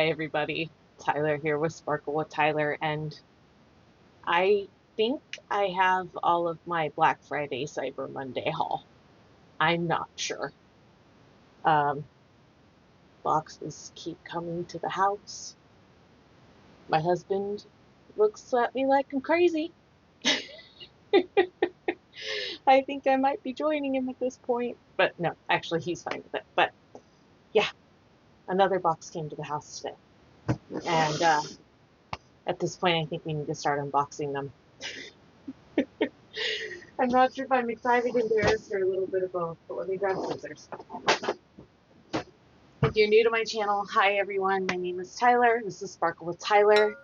Hi everybody, Tyler here with Sparkle with Tyler, and I think I have all of my Black Friday Cyber Monday haul. I'm not sure. Um, Boxes keep coming to the house. My husband looks at me like I'm crazy. I think I might be joining him at this point, but no, actually he's fine with it. But yeah, another box came to the house today. And at this point, I think we need to start unboxing them. I'm not sure if I'm excited, embarrassed, or a little bit of both, but let me grab scissors. If you're new to my channel, hi everyone, my name is Tyler. This is Sparkle with Tyler.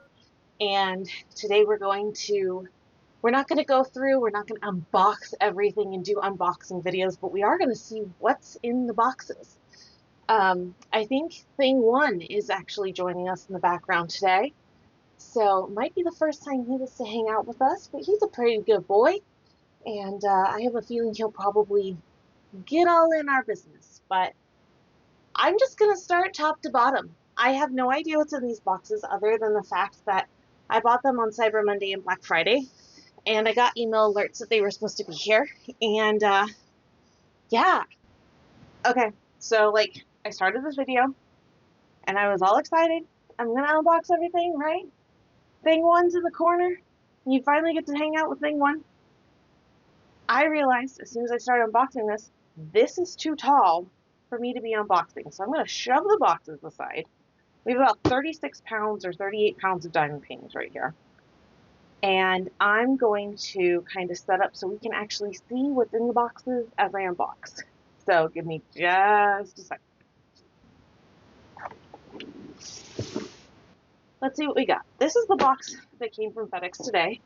And today we're not going to go through, we're not going to unbox everything and do unboxing videos, but we are going to see what's in the boxes. I think Thing One is actually joining us in the background today. So it might be the first time he gets to hang out with us, but he's a pretty good boy. And I have a feeling he'll probably get all in our business. But I'm just going to start top to bottom. I have no idea what's in these boxes other than the fact that I bought them on Cyber Monday and Black Friday. And I got email alerts that they were supposed to be here. And yeah. Okay, so I started this video and I was all excited. I'm going to unbox everything, right? Thing One's in the corner. You finally get to hang out with Thing One. I realized as soon as I started unboxing this is too tall for me to be unboxing. So I'm going to shove the boxes aside. We have about 36 pounds or 38 pounds of diamond paintings right here. And I'm going to kind of set up so we can actually see what's in the boxes as I unbox. So give me just a second. Let's see what we got. This is the box that came from FedEx today.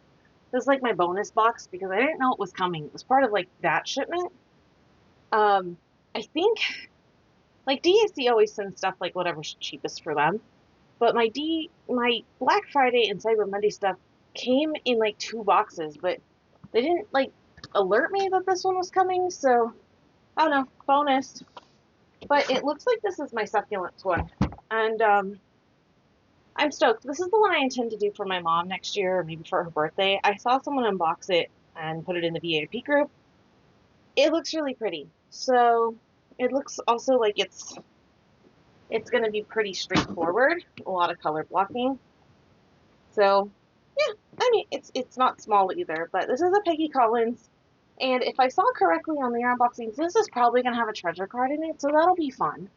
This is like my bonus box because I didn't know it was coming. It was part of like that shipment. I think like DAC always sends stuff like whatever's cheapest for them. But my Black Friday and Cyber Monday stuff came in like 2 boxes, but they didn't like alert me that this one was coming. So I don't know, bonus. But it looks like this is my succulents one. And I'm stoked. This is the one I intend to do for my mom next year, or maybe for her birthday. I saw someone unbox it and put it in the VIP group. It looks really pretty. So it looks also like it's going to be pretty straightforward. A lot of color blocking. So yeah, I mean, it's not small either, but this is a Peggy Collins. And if I saw correctly on the unboxings, this is probably going to have a treasure card in it, so that'll be fun.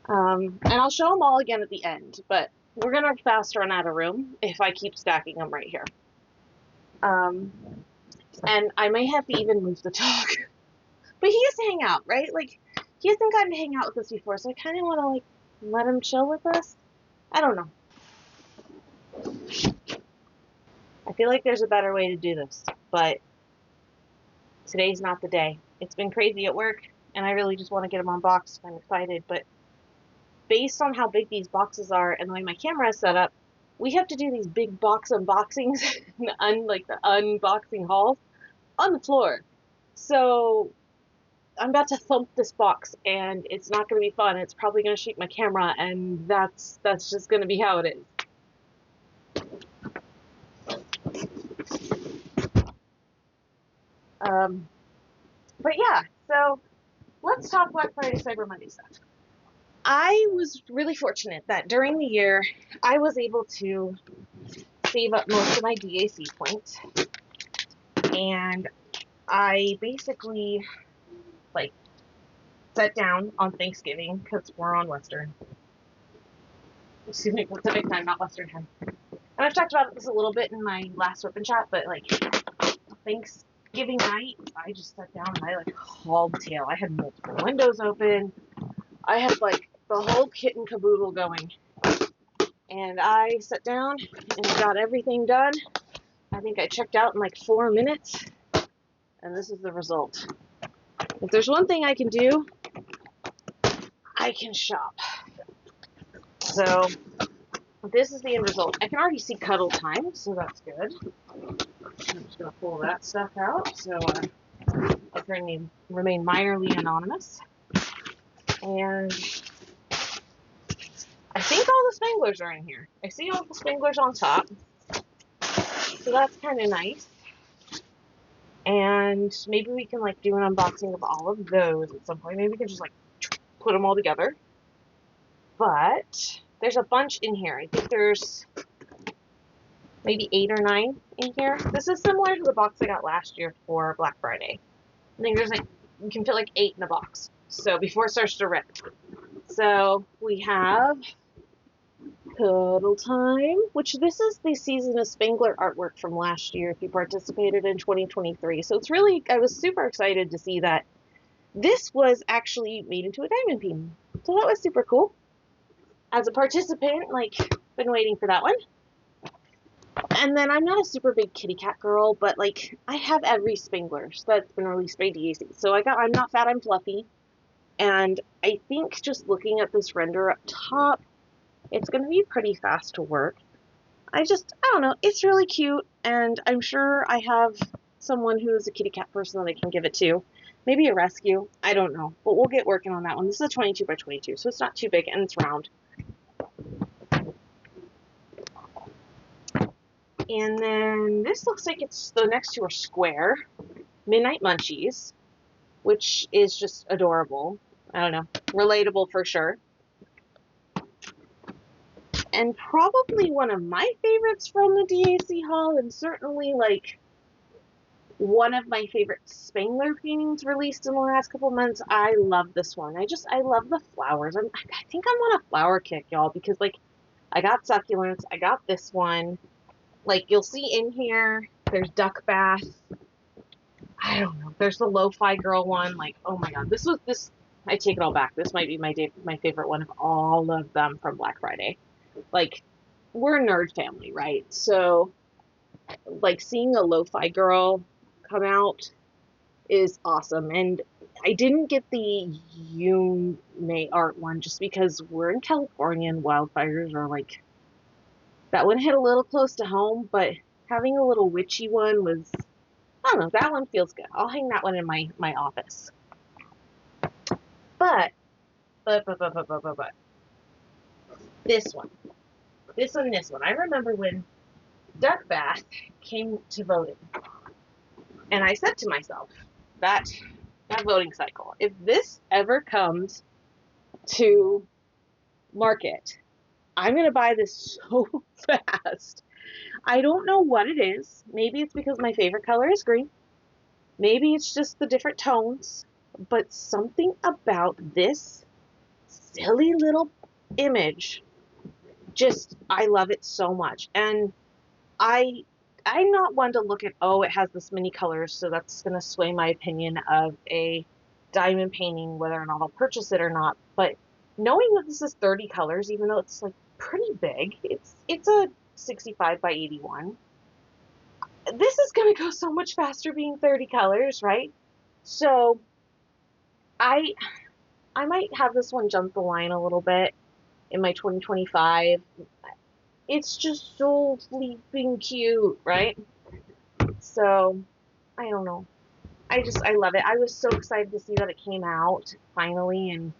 And I'll show them all again at the end, but we're going to fast run out of room if I keep stacking them right here. And I may have to even move the dog. But he gets to hang out, right? Like, he hasn't gotten to hang out with us before, so I kind of want to, like, let him chill with us. I don't know. I feel like there's a better way to do this, but today's not the day. It's been crazy at work, and I really just want to get them unboxed. I'm excited, but based on how big these boxes are and the way my camera is set up, we have to do these big box unboxings, like the unboxing hauls, on the floor. So I'm about to thump this box, and it's not going to be fun. It's probably going to shake my camera, and that's just going to be how it is. But yeah, so let's talk Black Friday, Cyber Monday stuff. I was really fortunate that during the year, I was able to save up most of my DAC points. And I basically, like, sat down on Thanksgiving, because we're on Western. Excuse me, Pacific time, not Western time. And I've talked about this a little bit in my last Rip and Chat, but, like, Thanksgiving night, I just sat down and I, like, hauled tail. I had multiple windows open. I had, like, the whole kit and caboodle going. And I sat down and got everything done. I think I checked out in, like, 4 minutes. And this is the result. If there's one thing I can do, I can shop. So this is the end result. I can already see cuddle time, so that's good. I'm just going to pull that stuff out, so I can remain minorly anonymous. And I think all the spanglers are in here. I see all the spanglers on top. So that's kind of nice. And maybe we can like do an unboxing of all of those at some point. Maybe we can just like put them all together. But there's a bunch in here. I think there's maybe 8 or 9 in here. This is similar to the box I got last year for Black Friday. I think there's like, you can fit like 8 in a box. So before it starts to rip. So we have Cuddle Time, which this is the Season of Spangler artwork from last year if you participated in 2023. So it's really, I was super excited to see that this was actually made into a diamond painting. So that was super cool. As a participant, like, been waiting for that one. And then I'm not a super big kitty cat girl, but like I have every Spangler that's been released by DAC. So I'm Not Fat, I'm Fluffy. And I think just looking at this render up top, it's going to be pretty fast to work. I don't know, it's really cute, and I'm sure I have someone who is a kitty cat person that I can give it to. Maybe a rescue, I don't know, but we'll get working on that one. This is a 22 by 22, so it's not too big, and it's round. And then this looks like it's the next two are square. Midnight Munchies, which is just adorable. I don't know, relatable for sure. And probably one of my favorites from the DAC haul, and certainly like one of my favorite Spangler paintings released in the last couple months. I love this one. I love the flowers. I think I'm on a flower kick, y'all, because like I got succulents, I got this one. Like you'll see in here, there's duck bath. I don't know. There's the lo-fi girl one. Like, oh my god, this. I take it all back. This might be my favorite one of all of them from Black Friday. Like, we're a nerd family, right? So, like, seeing a lo-fi girl come out is awesome. And I didn't get the May art one just because we're in California and wildfires are like, that one hit a little close to home, but having a little witchy one was, I don't know, that one feels good. I'll hang that one in my office. But, this one. I remember when Duck Bath came to voting, and I said to myself, that voting cycle, if this ever comes to market, I'm going to buy this so fast. I don't know what it is. Maybe it's because my favorite color is green. Maybe it's just the different tones. But something about this silly little image, just, I love it so much. And I'm not one to look at, oh, it has this many colors, so that's going to sway my opinion of a diamond painting, whether or not I'll purchase it or not. But knowing that this is 30 colors, even though it's like pretty big, it's a 65 by 81. This is going to go so much faster being 30 colors, right? So I might have this one jump the line a little bit in my 2025. It's just so flipping cute, right? So, I don't know. I love it. I was so excited to see that it came out finally, and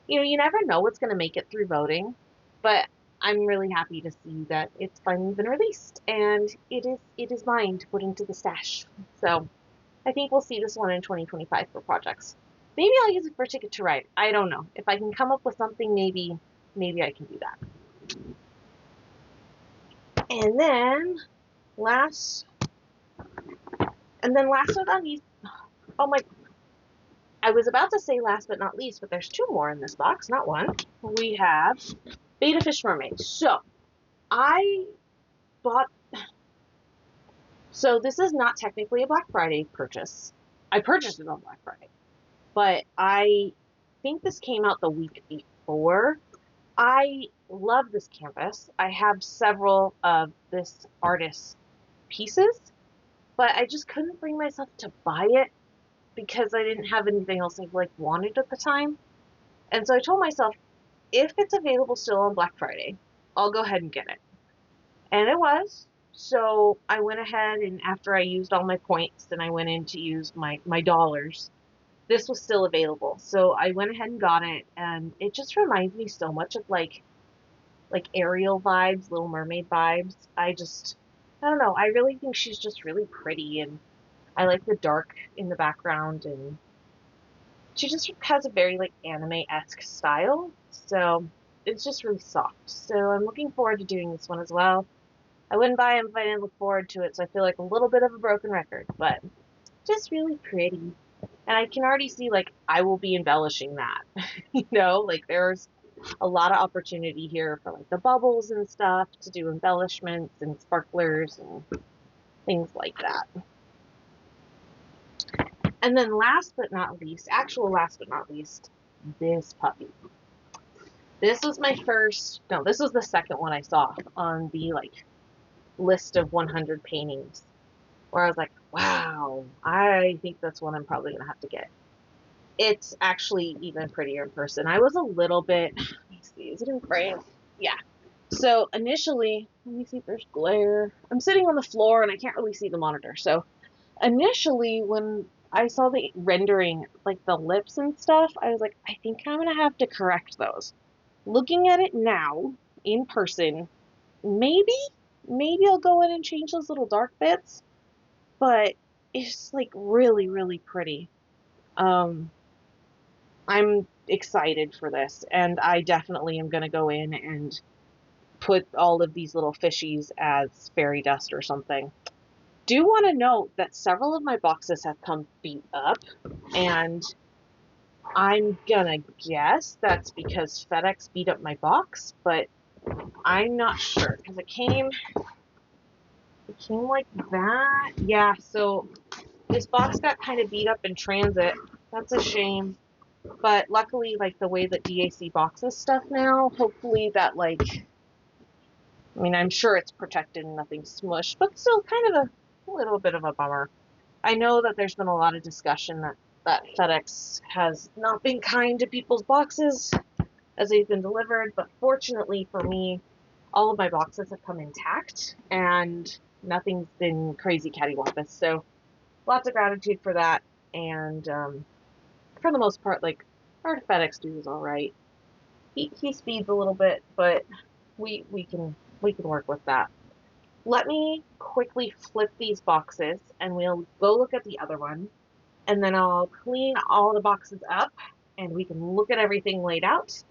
you never know what's going to make it through voting, but I'm really happy to see that it's finally been released, and it is mine to put into the stash. So, I think we'll see this one in 2025 for projects. Maybe I'll use it for Ticket to Ride. I don't know. If I can come up with something, maybe I can do that. And then last but not least, oh my, I was about to say last but not least, but there's 2 more in this box, not one. We have Beta Fish Mermaid. So this is not technically a Black Friday purchase. I purchased it on Black Friday, but I think this came out the week before. I love this canvas. I have several of this artist's pieces, but I just couldn't bring myself to buy it because I didn't have anything else I wanted at the time. And so I told myself, if it's available still on Black Friday, I'll go ahead and get it. And it was. So I went ahead, and after I used all my points and I went in to use my dollars, this was still available. So I went ahead and got it, and it just reminds me so much of like Ariel vibes, Little Mermaid vibes. I don't know. I really think she's just really pretty, and I like the dark in the background, and she just has a very like anime-esque style. So it's just really soft. So I'm looking forward to doing this one as well. I wouldn't buy them if I didn't look forward to it, so I feel like a little bit of a broken record, but just really pretty. And I can already see like I will be embellishing that. Like there's a lot of opportunity here for like the bubbles and stuff to do embellishments and sparklers and things like that. And then last but not least, this puppy. This was this was the second one I saw on the like list of 100 paintings where I was like, wow, I think that's one I'm probably gonna have to get. It's actually even prettier in person. I was a little bit, let me see, is it in frame? Yeah. So initially, let me see if there's glare. I'm sitting on the floor and I can't really see the monitor. So initially, when I saw the rendering, like the lips and stuff, I was like, I think I'm gonna have to correct those. Looking at it now, in person, maybe I'll go in and change those little dark bits, but it's like really, really pretty. I'm excited for this, and I definitely am going to go in and put all of these little fishies as fairy dust or something. Do want to note that several of my boxes have come beat up, and I'm gonna guess that's because FedEx beat up my box, but I'm not sure because it came like that. Yeah, so this box got kind of beat up in transit. That's a shame. But luckily, like the way that DAC boxes stuff now, hopefully that like, I mean, I'm sure it's protected and nothing's smushed, but still kind of a little bit of a bummer. I know that there's been a lot of discussion that FedEx has not been kind to people's boxes as they've been delivered, but fortunately for me, all of my boxes have come intact and nothing's been crazy cattywampus. So lots of gratitude for that. And for the most part, like our FedEx dude is all right. He speeds a little bit, but we can work with that. Let me quickly flip these boxes and we'll go look at the other one, and then I'll clean all the boxes up and we can look at everything laid out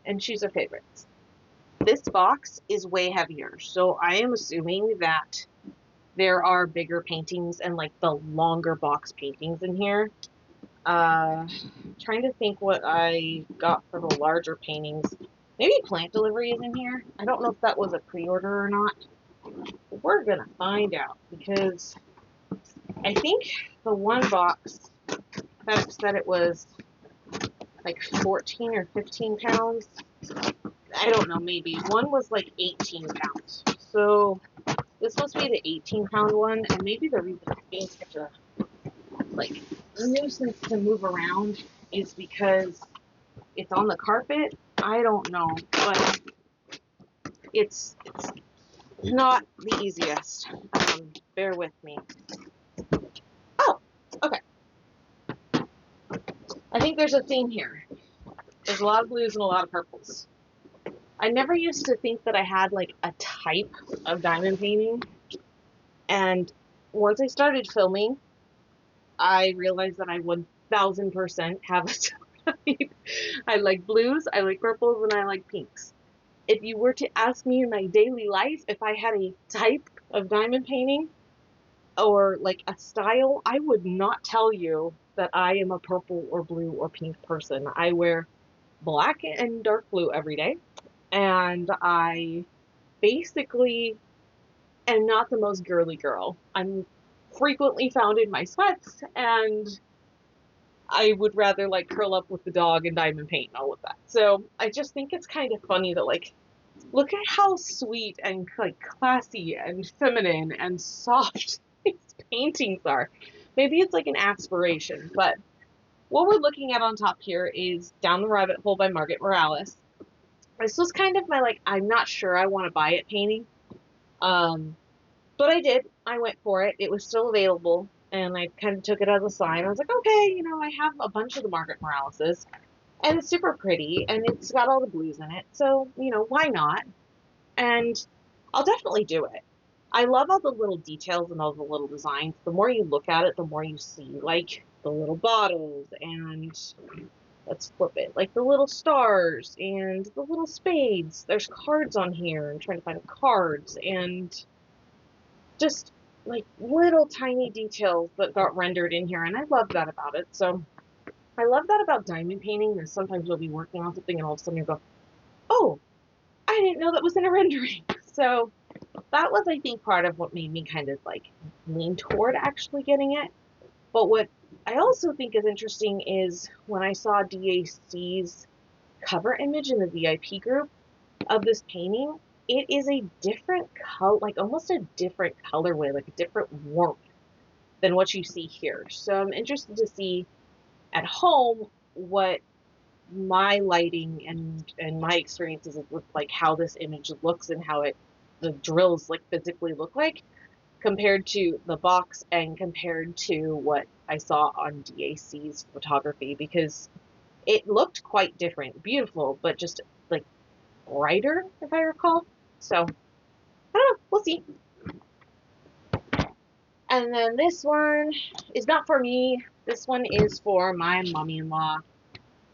and choose our favorites. This box is way heavier, so I am assuming that there are bigger paintings and like the longer box paintings in here. Trying to think what I got for the larger paintings. Maybe plant delivery is in here. I don't know if that was a pre-order or not. But we're gonna find out because I think the one box that said it was like 14 or 15 pounds. I don't know, maybe. One was like 18 pounds. So this must be the 18-pound one, and maybe the reason it's being such a like nuisance to move around is because it's on the carpet. I don't know, but it's not the easiest. Bear with me. Oh, okay. I think there's a theme here. There's a lot of blues and a lot of purples. I never used to think that I had like a type of diamond painting, and once I started filming, I realized that I 1000% have a type. I like blues, I like purples, and I like pinks. If you were to ask me in my daily life if I had a type of diamond painting or like a style, I would not tell you that I am a purple or blue or pink person. I wear black and dark blue every day, and I basically am not the most girly girl. I'm frequently found in my sweats, and I would rather like curl up with the dog and diamond paint and all of that. So I just think it's kind of funny that like, look at how sweet and like classy and feminine and soft these paintings are. Maybe it's like an aspiration, but what we're looking at on top here is Down the Rabbit Hole by Margaret Morales. This was kind of my like, I'm not sure I want to buy it painting. But I did. I went for it. It was still available, and I kind of took it as a sign. I was like, okay, I have a bunch of the Margaret Moraleses, and it's super pretty, and it's got all the blues in it, so, why not? And I'll definitely do it. I love all the little details and all the little designs. The more you look at it, the more you see, like the little bottles and let's flip it, like the little stars and the little spades. There's cards on here. I'm trying to find the cards and just like little tiny details that got rendered in here. And I love that about it. So I love that about diamond painting is sometimes you'll be working on something and all of a sudden you go, oh, I didn't know that was in a rendering. So that was, I think, part of what made me kind of like lean toward actually getting it. But what I also think is interesting is when I saw DAC's cover image in the VIP group of this painting, it is a different color, like almost a different colorway, like a different warmth than what you see here. So I'm interested to see at home what my lighting and my experiences with like how this image looks and how the drills like physically look like compared to the box and compared to what I saw on DAC's photography, because it looked quite different, beautiful, but just like brighter, if I recall. So I don't know, we'll see. And then this one is not for me. This one is for my mommy-in-law.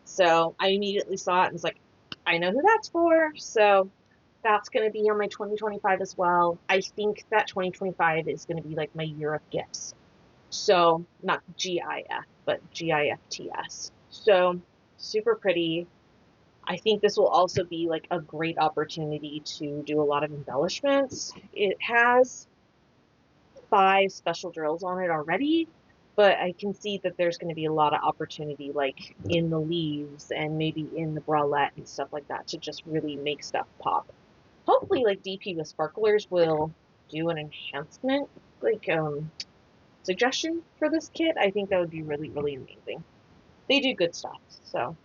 So I immediately saw it and was like, I know who that's for. So that's going to be on my 2025 as well. I think that 2025 is going to be like my year of gifts. So not GIF, but GIFTS. So super pretty. I think this will also be like a great opportunity to do a lot of embellishments. It has 5 special drills on it already, but I can see that there's going to be a lot of opportunity like in the leaves and maybe in the bralette and stuff like that to just really make stuff pop. Hopefully like DP with sparklers will do an enhancement like suggestion for this kit. I think that would be really, really amazing. They do good stuff. So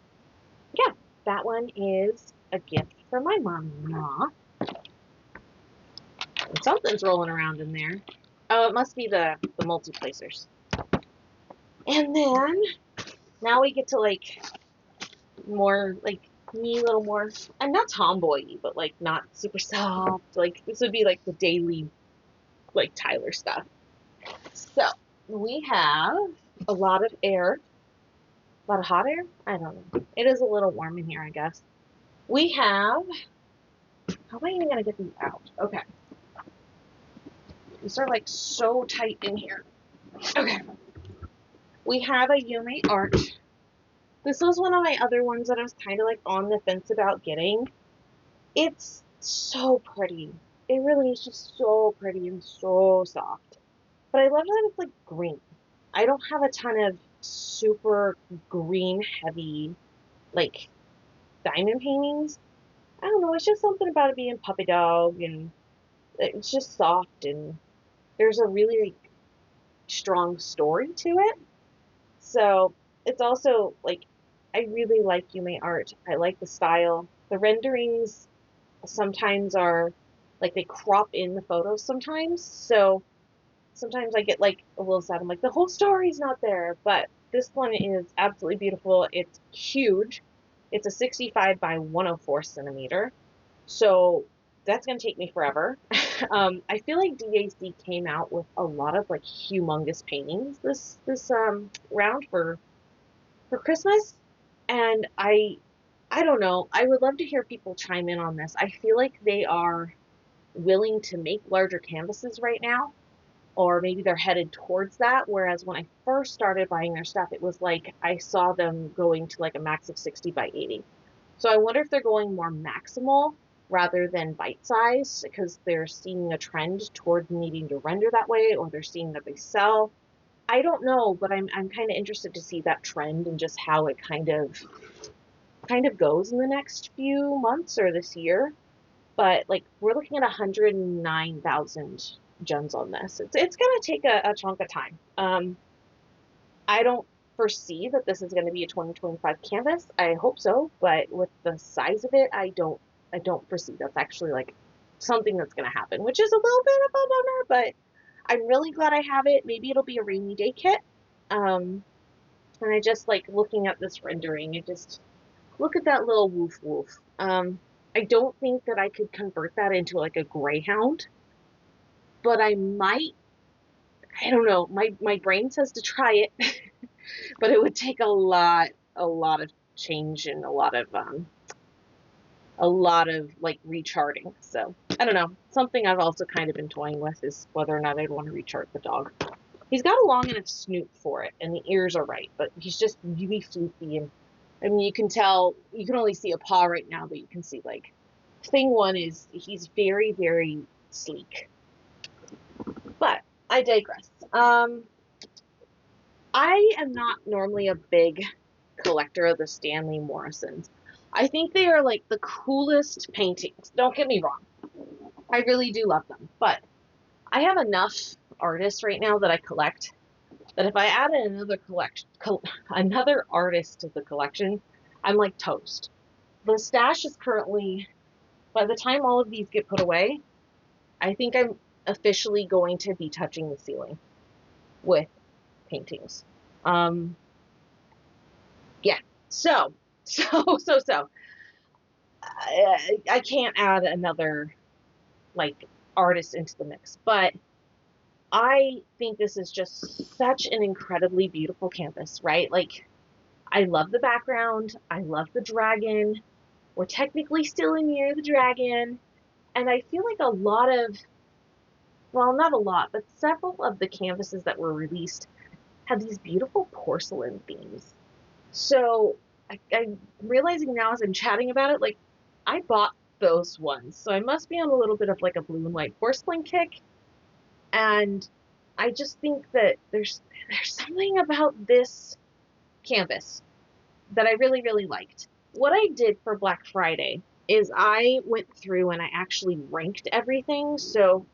yeah, that one is a gift for my mom-in-law. And something's rolling around in there. Oh, it must be the multi-placers. And then now we get to like more like me a little more, I'm not tomboy-y, but like not super soft. Like this would be like the daily like Tyler stuff. So we have a lot of air, a lot of hot air. I don't know. It is a little warm in here, I guess. We have, how am I even gonna get these out? Okay. These are like so tight in here. Okay. We have a Yume art. This was one of my other ones that I was kind of like on the fence about getting. It's so pretty. It really is just so pretty and so soft. But I love that it's like green. I don't have a ton of super green heavy like diamond paintings. I don't know, it's just something about it being puppy dog and it's just soft and there's a really like, strong story to it. So it's also like I really like Yume art. I like the style. The renderings sometimes are like they crop in the photos sometimes. So sometimes I get like a little sad. I'm like, the whole story's not there. But this one is absolutely beautiful. It's huge. It's a 65 by 104 centimeter. So that's going to take me forever. I feel like DAC came out with a lot of like humongous paintings this round for Christmas, and I don't know. I would love to hear people chime in on this. I feel like they are willing to make larger canvases right now, or maybe they're headed towards that. Whereas when I first started buying their stuff, it was like I saw them going to like a max of 60 by 80. So I wonder if they're going more maximal rather than bite size because they're seeing a trend toward needing to render that way, or they're seeing that they sell. I don't know, but I'm kind of interested to see that trend and just how it kind of goes in the next few months or this year. But like we're looking at 109,000 gems on this. It's gonna take a chunk of time. I don't foresee that this is going to be a 2025 canvas. I hope so, but with the size of it, I don't foresee that's actually like something that's going to happen, which is a little bit of a bummer, but I'm really glad I have it. Maybe it'll be a rainy day kit. And I just like looking at this rendering and just look at that little woof woof. I don't think that I could convert that into like a greyhound, but I might. I don't know. My brain says to try it, but it would take a lot of change and a lot of like recharting. So I don't know. Something I've also kind of been toying with is whether or not I'd want to rechart the dog. He's got a long enough snoot for it, and the ears are right, but he's just really floofy. And I mean, you can tell, you can only see a paw right now, but you can see like thing one is he's very, very sleek. But I digress. I am not normally a big collector of the Stanley Morrisons. I think they are like the coolest paintings. Don't get me wrong. I really do love them. But I have enough artists right now that I collect that if I added another artist to the collection, I'm like toast. The stash is currently, by the time all of these get put away, I think I'm officially going to be touching the ceiling with paintings. Um, yeah. So, so, I can't add another like artist into the mix, but I think this is just such an incredibly beautiful canvas, right? Like, I love the background. I love the dragon. We're technically still in Year of the Dragon. And I feel like a lot of, well, not a lot, but several of the canvases that were released have these beautiful porcelain themes. So I'm realizing now as I'm chatting about it, like, I bought those ones. So I must be on a little bit of like a blue and white porcelain kick. And I just think that there's something about this canvas that I really, really liked. What I did for Black Friday is I went through and I actually ranked everything. So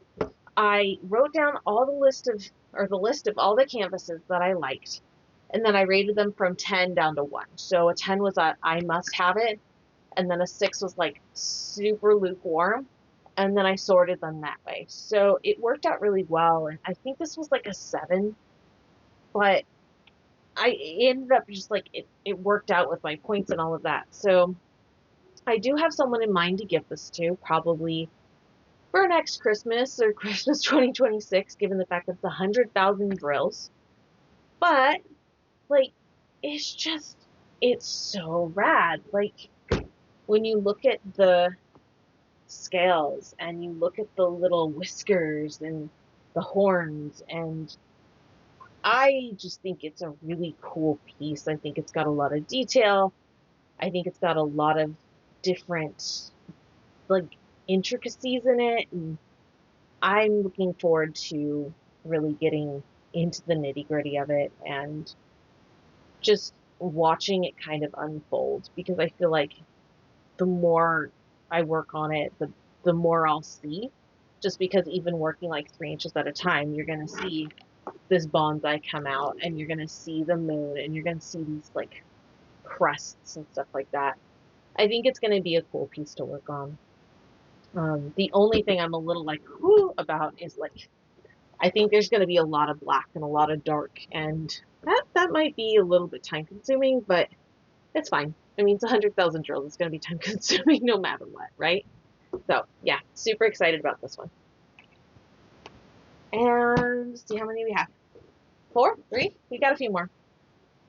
I wrote down all the list of all the canvases that I liked, and then I rated them from 10 down to 1. So a 10 was a I must have it, and then a 6 was like super lukewarm, and then I sorted them that way. So it worked out really well, and I think this was like a 7, but I ended up just like it worked out with my points and all of that. So I do have someone in mind to give this to, probably for next Christmas or Christmas 2026, given the fact that it's 100,000 drills. But like, it's so rad. Like, when you look at the scales and you look at the little whiskers and the horns, and I just think it's a really cool piece. I think it's got a lot of detail. I think it's got a lot of different like intricacies in it, and I'm looking forward to really getting into the nitty-gritty of it and just watching it kind of unfold, because I feel like the more I work on it, the more I'll see. Just because even working like 3 inches at a time, you're gonna see this bonsai come out, and you're gonna see the moon, and you're gonna see these like crests and stuff like that. I think it's gonna be a cool piece to work on. The only thing I'm a little like whoo about is like I think there's gonna be a lot of black and a lot of dark, and that might be a little bit time consuming, but it's fine. I mean, it's 100,000 drills. It's gonna be time consuming no matter what, right? So yeah, super excited about this one. And let's see how many we have. 4, 3. We got a few more.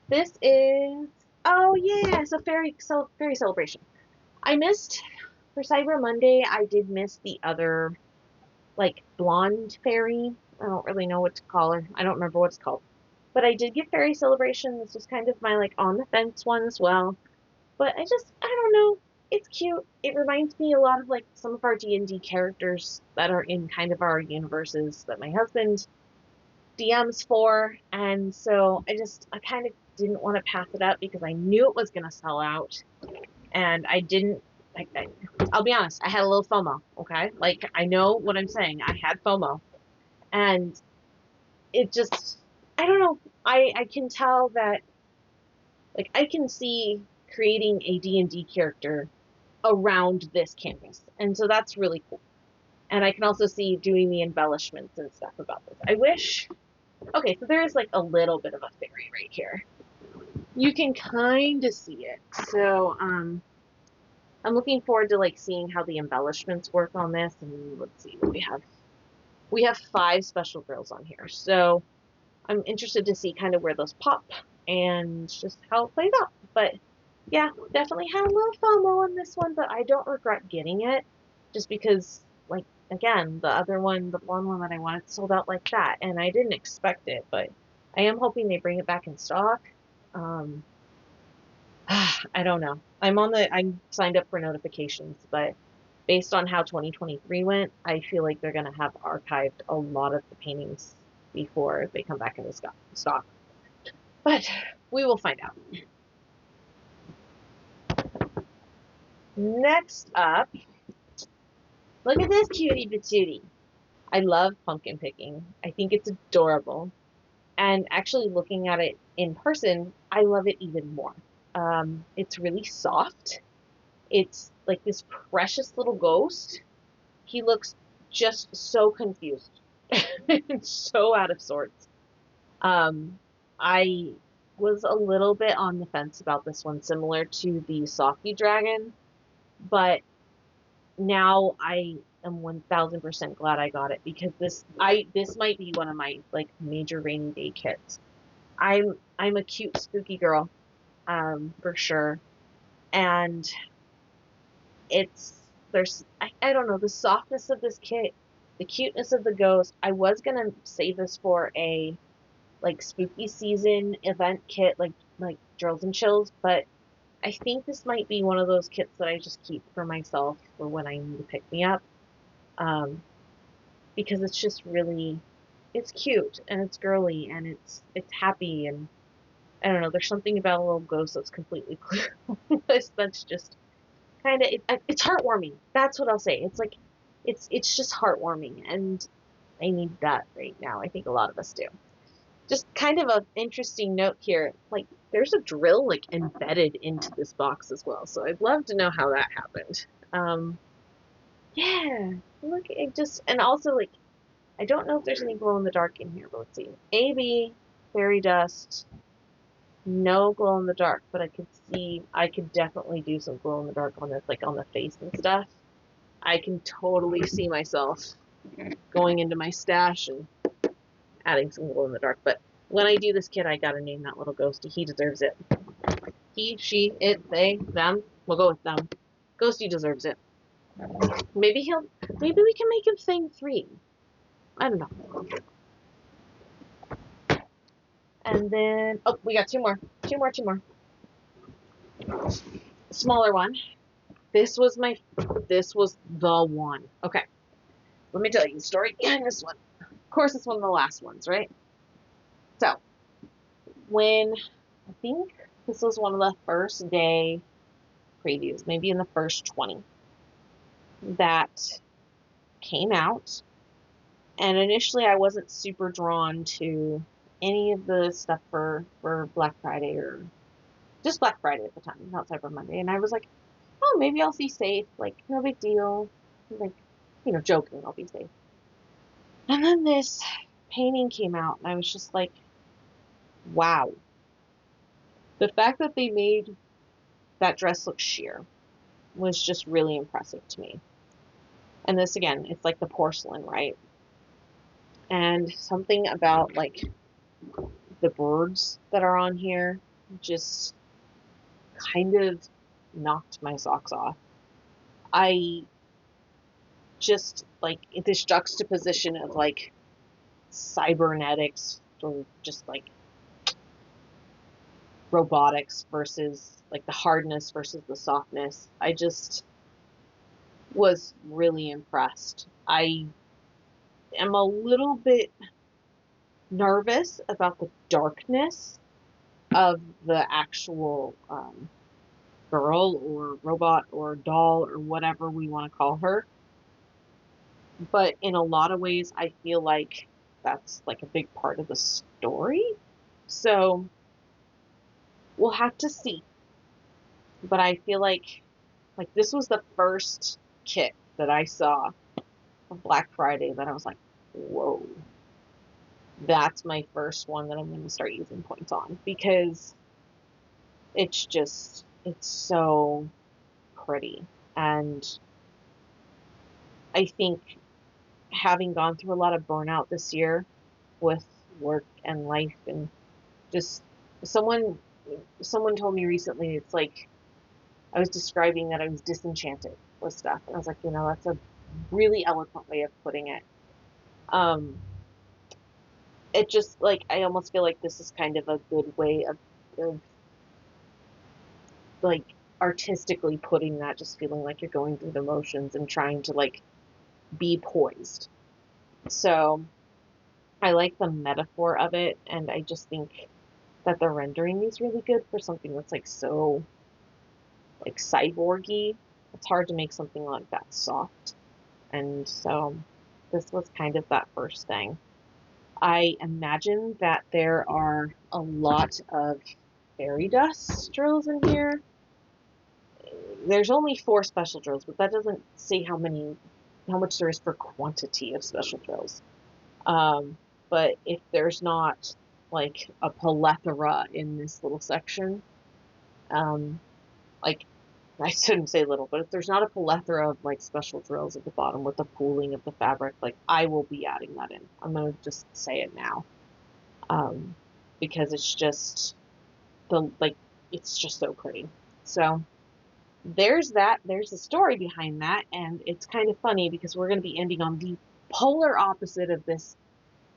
This is, oh yeah, so fairy celebration. I missed for Cyber Monday. I did miss the other like blonde fairy. I don't really know what to call her. I don't remember what it's called. But I did get Fairy Celebration. This was kind of my like on the fence one as well. But I don't know. It's cute. It reminds me a lot of like some of our D&D characters that are in kind of our universes that my husband DMs for. And so I kind of didn't want to pass it up because I knew it was going to sell out. And I didn't, I'll be honest, I had a little FOMO, okay? Like, I know what I'm saying. I had FOMO. And it just, I don't know. I can tell that, like, I can see creating a D&D character around this canvas. And so that's really cool. And I can also see doing the embellishments and stuff about this. I wish, okay, so there is like a little bit of a fairy right here. You can kind of see it. So, I'm looking forward to like seeing how the embellishments work on this. And let's see what we have. We have 5 special grills on here. So I'm interested to see kind of where those pop and just how it plays out. But yeah, definitely had a little FOMO on this one, but I don't regret getting it just because, like, again, the other one, the blonde one that I wanted sold out like that, and I didn't expect it, but I am hoping they bring it back in stock. Um, I don't know. I'm signed up for notifications, but based on how 2023 went, I feel like they're going to have archived a lot of the paintings before they come back into stock. But we will find out. Next up, look at this cutie patootie. I love pumpkin picking. I think it's adorable. And actually looking at it in person, I love it even more. It's really soft. It's like this precious little ghost. He looks just so confused and so out of sorts. I was a little bit on the fence about this one, similar to the Softy Dragon, but now I am 1000% glad I got it because this might be one of my like major rainy day kits. I'm a cute spooky girl, for sure, and I don't know, the softness of this kit, the cuteness of the ghost. I was gonna save this for a like spooky season event kit, like Drills and Chills, but I think this might be one of those kits that I just keep for myself for when I need to pick me up, because it's just really, it's cute and it's girly and it's happy, and I don't know, there's something about a little ghost that's completely clueless that's just kind of it's heartwarming. That's what I'll say. It's like it's just heartwarming, and I need that right now. I think a lot of us do. Just kind of an interesting note here, like there's a drill like embedded into this box as well. So I'd love to know how that happened. Yeah, look, it just, and also like, I don't know if there's any glow in the dark in here, but let's see. AB, fairy dust, no glow in the dark, but I could definitely do some glow in the dark on this, like on the face and stuff. I can totally see myself going into my stash and adding some glow in the dark. But when I do this kit, I gotta name that little ghosty. He deserves it. He, she, it, they, them. We'll go with them. Ghosty deserves it. Maybe we can make him thing 3. I don't know. And then, oh, we got 2 more. 2 more, 2 more. Smaller one. This was the one. Okay. Let me tell you the story behind this one. Of course, it's one of the last ones, right? So, when I think this was one of the first day previews, maybe in the first 20, that came out. And initially, I wasn't super drawn to any of the stuff for Black Friday, or just Black Friday at the time, not Cyber Monday. And I was like, oh, maybe I'll see safe. Like, no big deal. Like, joking, I'll be safe. And then this painting came out, and I was just like, wow. The fact that they made that dress look sheer was just really impressive to me. And this, again, it's like the porcelain, right? And something about like the birds that are on here just kind of knocked my socks off. I just like this juxtaposition of like cybernetics or just like robotics versus like the hardness versus the softness. I just was really impressed. I am a little bit nervous about the darkness of the actual girl or robot or doll or whatever we want to call her. But in a lot of ways, I feel like that's like a big part of the story. So we'll have to see. But I feel like this was the first kit that I saw of Black Friday that I was like, whoa, that's my first one that I'm going to start using points on, because it's so pretty. And I think having gone through a lot of burnout this year with work and life, and just someone someone told me recently, it's like I was describing that I was disenchanted with stuff. And I was like, that's a really eloquent way of putting it. Um, it just like I almost feel like this is kind of a good way of like artistically putting that, just feeling like you're going through the motions and trying to like be poised. So I like the metaphor of it, and I just think that the rendering is really good for something that's like so like cyborgy. It's hard to make something like that soft. And so this was kind of that first thing. I imagine that there are a lot of fairy dust drills in here. There's only 4 special drills, but that doesn't say how much there is for quantity of special drills. But if there's not like a plethora in this little section, like I shouldn't say little, but if there's not a plethora of like special drills at the bottom with the pooling of the fabric, like I will be adding that in. I'm gonna just say it now, because it's just it's just so pretty. So there's that. There's the story behind that, and it's kind of funny because we're gonna be ending on the polar opposite of this,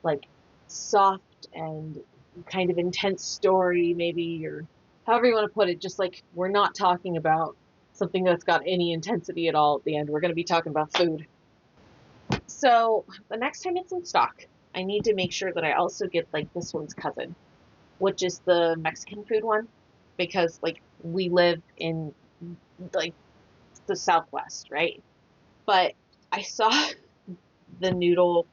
like soft and kind of intense story, maybe, or however you want to put it. Just like we're not talking about something that's got any intensity at all at the end. We're going to be talking about food. So the next time it's in stock, I need to make sure that I also get like this one's cousin, which is the Mexican food one, because like we live in like the Southwest, right? But I saw the Noodle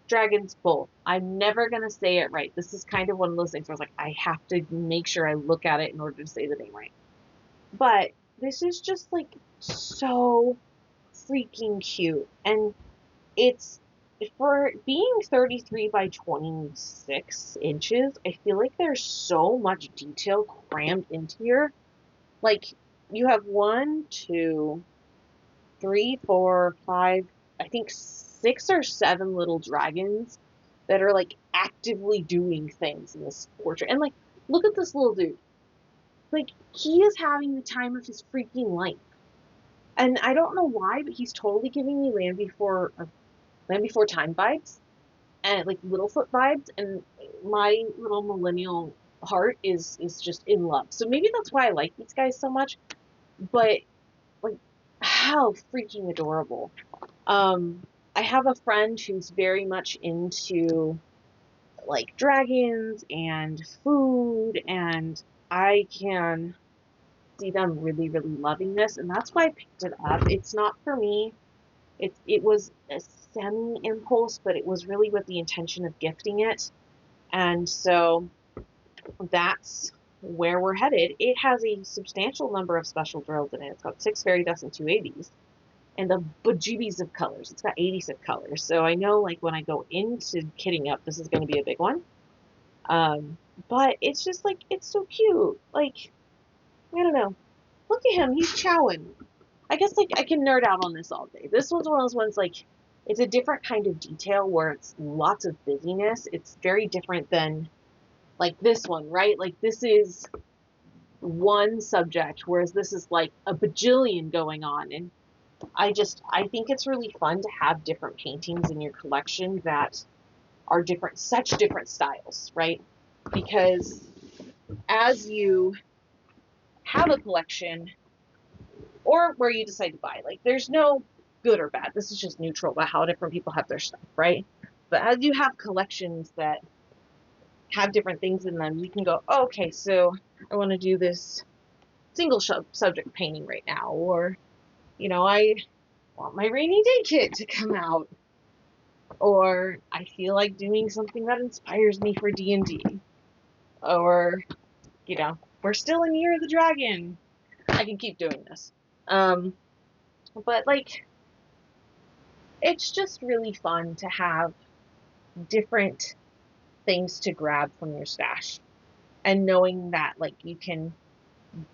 Dragon's Bowl. I'm never gonna say it right. This is kind of one of those things where I was like, I have to make sure I look at it in order to say the name right. But this is just like so freaking cute. And it's, for being 33 by 26 inches, I feel like there's so much detail crammed into here. Like, you have 1, 2, 3, 4, 5, I think 6 or 7 little dragons that are like actively doing things in this portrait. And like, look at this little dude. Like, he is having the time of his freaking life. And I don't know why, but he's totally giving me Land Before Time vibes, and like Littlefoot vibes, and my little millennial heart is just in love. So maybe that's why I like these guys so much. But like, how freaking adorable. I have a friend who's very much into like dragons and food, and I can see them really, really loving this, and that's why I picked it up. It's not for me. It was a semi impulse, but it was really with the intention of gifting it, and so that's where we're headed. It has a substantial number of special drills in it. It's got 6 fairy dust and 2 ABs, and a bajibis of colors. It's got 86 colors. So I know like when I go into kitting up, this is going to be a big one. But it's just like, it's so cute. Like, I don't know. Look at him. He's chowing. I guess like I can nerd out on this all day. This one's one of those ones like, it's a different kind of detail where it's lots of busyness. It's very different than like this one, right? Like this is one subject, whereas this is like a bajillion going on. And I think it's really fun to have different paintings in your collection that are such different styles, right? Because as you have a collection, or where you decide to buy, like there's no good or bad. This is just neutral about how different people have their stuff, right? But as you have collections that have different things in them, you can go, oh, okay, so I want to do this single subject painting right now, or I want my rainy day kit to come out, or I feel like doing something that inspires me for D&D, or we're still in Year of the Dragon. I can keep doing this. But like, it's just really fun to have different things to grab from your stash, and knowing that like you can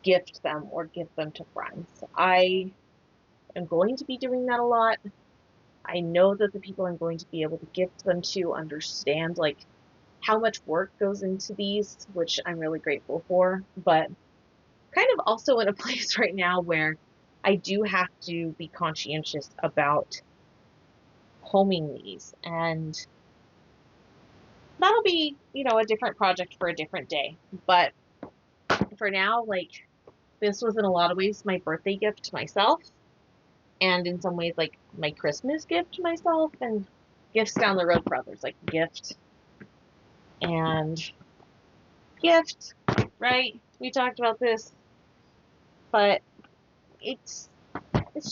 gift them or give them to friends. I am going to be doing that a lot. I know that the people I'm going to be able to gift them to understand like how much work goes into these, which I'm really grateful for, but kind of also in a place right now where I do have to be conscientious about homing these, and that'll be, you know, a different project for a different day. But for now, like, this was in a lot of ways my birthday gift to myself, and in some ways, like, my Christmas gift to myself, and gifts down the road for others, like gift and gift, right? We talked about this, but it's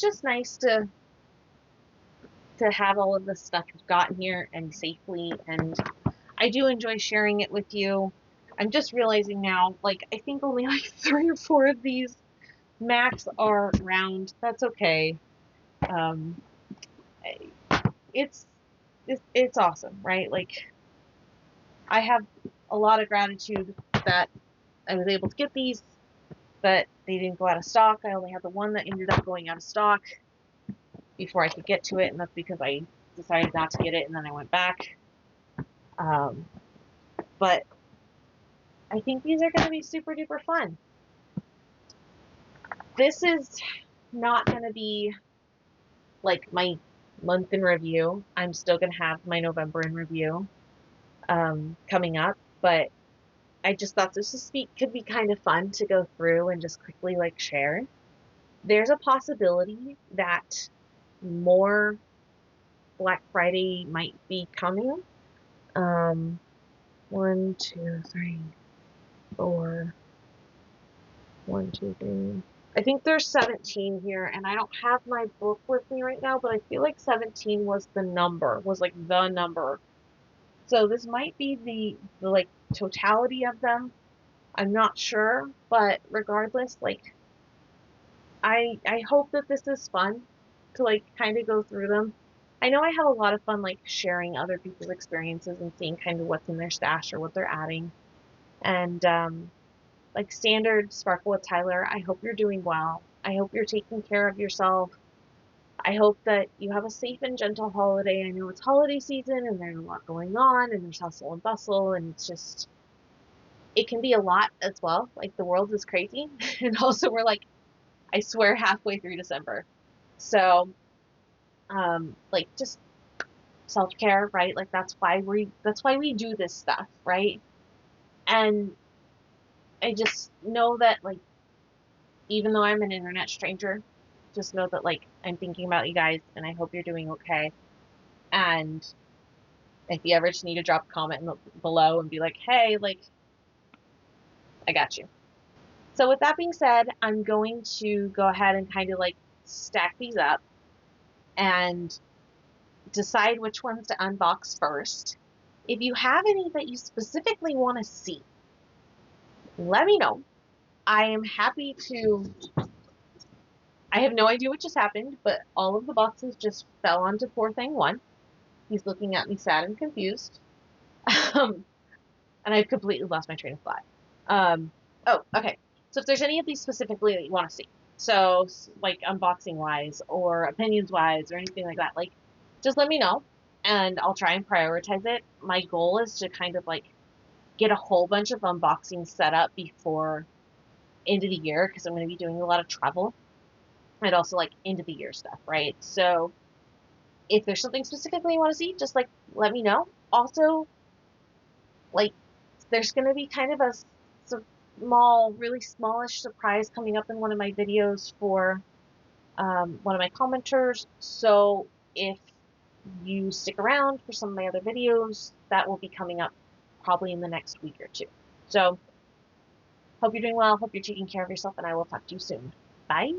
just nice to have all of this stuff gotten here and safely, and I do enjoy sharing it with you. I'm just realizing now, like, I think only like 3 or 4 of these max are round. That's okay. It's awesome, right? Like, I have a lot of gratitude that I was able to get these, that they didn't go out of stock. I only had the one that ended up going out of stock before I could get to it, and that's because I decided not to get it and then I went back. But I think these are going to be super duper fun. This is not going to be like my month in review. I'm still going to have my November in review coming up, but I just thought this could be kind of fun to go through and just quickly like share. There's a possibility that more Black Friday might be coming. 1, 2, 3, 4. 1, 2, 3. I think there's 17 here, and I don't have my book with me right now, but I feel like 17 was the number, So this might be the like totality of them. I'm not sure, but regardless, like I hope that this is fun to like kind of go through them. I know I have a lot of fun like sharing other people's experiences and seeing kind of what's in their stash or what they're adding. And like standard Sparkle with Tyler, I hope you're doing well. I hope you're taking care of yourself. I hope that you have a safe and gentle holiday. I know it's holiday season and there's a lot going on and there's hustle and bustle, and it's just, it can be a lot as well. Like, the world is crazy. And also we're like, I swear, halfway through December. So, like, just self-care, right? Like, that's why we do this stuff, right? And I just know that, like, even though I'm an internet stranger, just know that, like, I'm thinking about you guys and I hope you're doing okay. And if you ever just need to drop a comment below and be like, hey, like, I got you. So with that being said, I'm going to go ahead and kind of like stack these up and decide which ones to unbox first. If you have any that you specifically want to see, let me know. I am happy to. I have no idea what just happened, but all of the boxes just fell onto poor thing 1. He's looking at me sad and confused. And I've completely lost my train of thought. Oh, okay. So if there's any of these specifically that you want to see, so like unboxing wise or opinions wise or anything like that, like, just let me know and I'll try and prioritize it. My goal is to kind of like get a whole bunch of unboxings set up before end of the year, because I'm going to be doing a lot of travel and also like end of the year stuff, right? So if there's something specifically you want to see, just like let me know. Also, like, there's going to be kind of a small, really smallish surprise coming up in one of my videos for one of my commenters. So if you stick around for some of my other videos, that will be coming up probably in the next week or 2. So hope you're doing well, hope you're taking care of yourself, and I will talk to you soon. Bye!